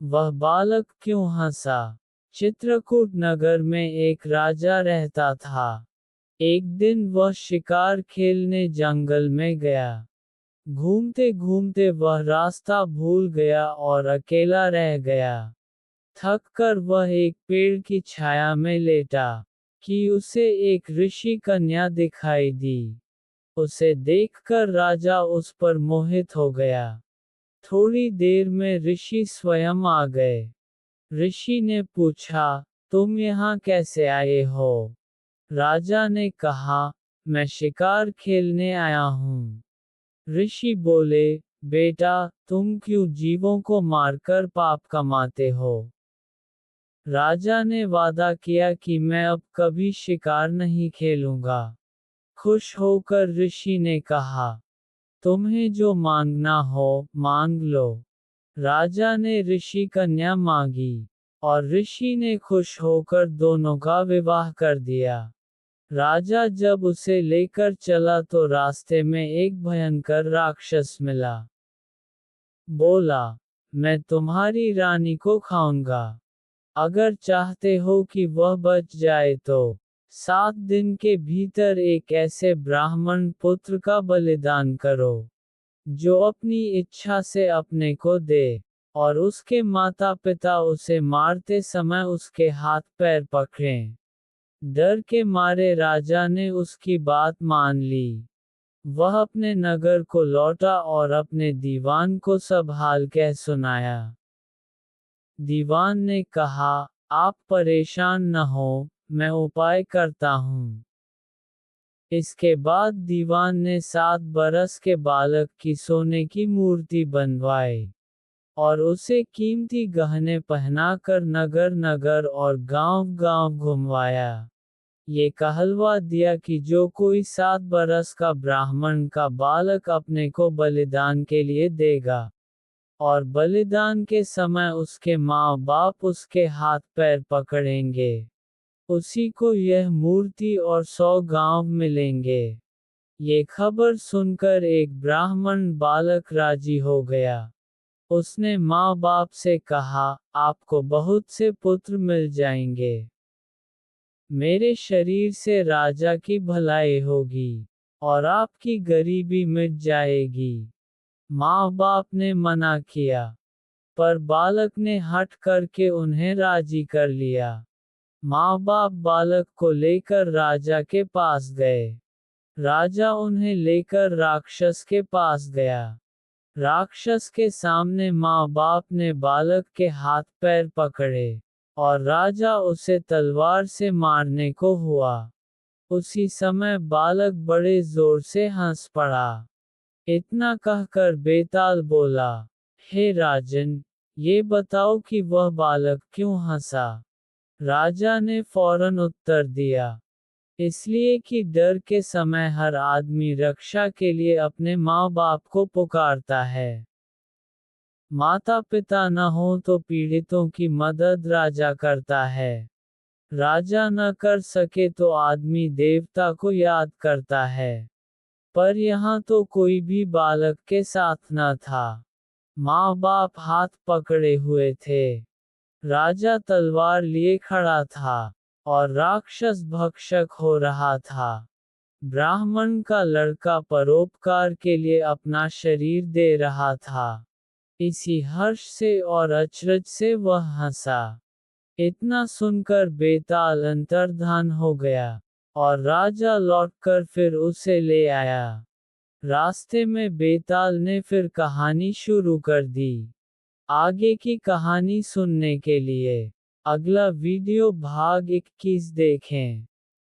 वह बालक क्यों हंसा? चित्रकूट नगर में एक राजा रहता था। एक दिन वह शिकार खेलने जंगल में गया। घूमते घूमते वह रास्ता भूल गया और अकेला रह गया। थक कर वह एक पेड़ की छाया में लेटा कि उसे एक ऋषि कन्या दिखाई दी। उसे देखकर राजा उस पर मोहित हो गया। थोड़ी देर में ऋषि स्वयं आ गए। ऋषि ने पूछा, तुम यहाँ कैसे आए हो? राजा ने कहा, मैं शिकार खेलने आया हूँ। ऋषि बोले, बेटा, तुम क्यों जीवों को मारकर पाप कमाते हो? राजा ने वादा किया कि मैं अब कभी शिकार नहीं खेलूंगा। खुश होकर ऋषि ने कहा, तुम्हें जो मांगना हो मांग लो। राजा ने ऋषि कन्या मांगी और ऋषि ने खुश होकर दोनों का विवाह कर दिया। राजा जब उसे लेकर चला तो रास्ते में एक भयंकर राक्षस मिला। बोला, मैं तुम्हारी रानी को खाऊंगा। अगर चाहते हो कि वह बच जाए तो 7 दिन के भीतर एक ऐसे ब्राह्मण पुत्र का बलिदान करो जो अपनी इच्छा से अपने को दे, और उसके माता पिता उसे मारते समय उसके हाथ पैर पकड़ें। डर के मारे राजा ने उसकी बात मान ली। वह अपने नगर को लौटा और अपने दीवान को सब हाल कह सुनाया। दीवान ने कहा, आप परेशान न हो, मैं उपाय करता हूँ। इसके बाद दीवान ने 7 बरस के बालक की सोने की मूर्ति बनवाई और उसे कीमती गहने पहनाकर नगर नगर और गांव गांव घुमवाया। ये कहलवा दिया कि जो कोई 7 बरस का ब्राह्मण का बालक अपने को बलिदान के लिए देगा, और बलिदान के समय उसके माँ बाप उसके हाथ पैर पकड़ेंगे, उसी को यह मूर्ति और 100 गांव मिलेंगे। ये खबर सुनकर एक ब्राह्मण बालक राजी हो गया। उसने माँ बाप से कहा, आपको बहुत से पुत्र मिल जाएंगे। मेरे शरीर से राजा की भलाई होगी और आपकी गरीबी मिट जाएगी। माँ बाप ने मना किया, पर बालक ने हट करके उन्हें राजी कर लिया। माँ बाप बालक को लेकर राजा के पास गए। राजा उन्हें लेकर राक्षस के पास गया। राक्षस के सामने माँ बाप ने बालक के हाथ पैर पकड़े और राजा उसे तलवार से मारने को हुआ। उसी समय बालक बड़े जोर से हंस पड़ा। इतना कहकर बेताल बोला, हे राजन, ये बताओ कि वह बालक क्यों हंसा? राजा ने फौरन उत्तर दिया, इसलिए कि डर के समय हर आदमी रक्षा के लिए अपने माँ बाप को पुकारता है। माता पिता न हो तो पीड़ितों की मदद राजा करता है। राजा न कर सके तो आदमी देवता को याद करता है। पर यहाँ तो कोई भी बालक के साथ न था। माँ बाप हाथ पकड़े हुए थे। राजा तलवार लिए खड़ा था और राक्षस भक्षक हो रहा था। ब्राह्मण का लड़का परोपकार के लिए अपना शरीर दे रहा था। इसी हर्ष से और अचरज से वह हंसा। इतना सुनकर बेताल अंतर्धान हो गया और राजा लौटकर फिर उसे ले आया। रास्ते में बेताल ने फिर कहानी शुरू कर दी। आगे की कहानी सुनने के लिए अगला वीडियो भाग 21 देखें।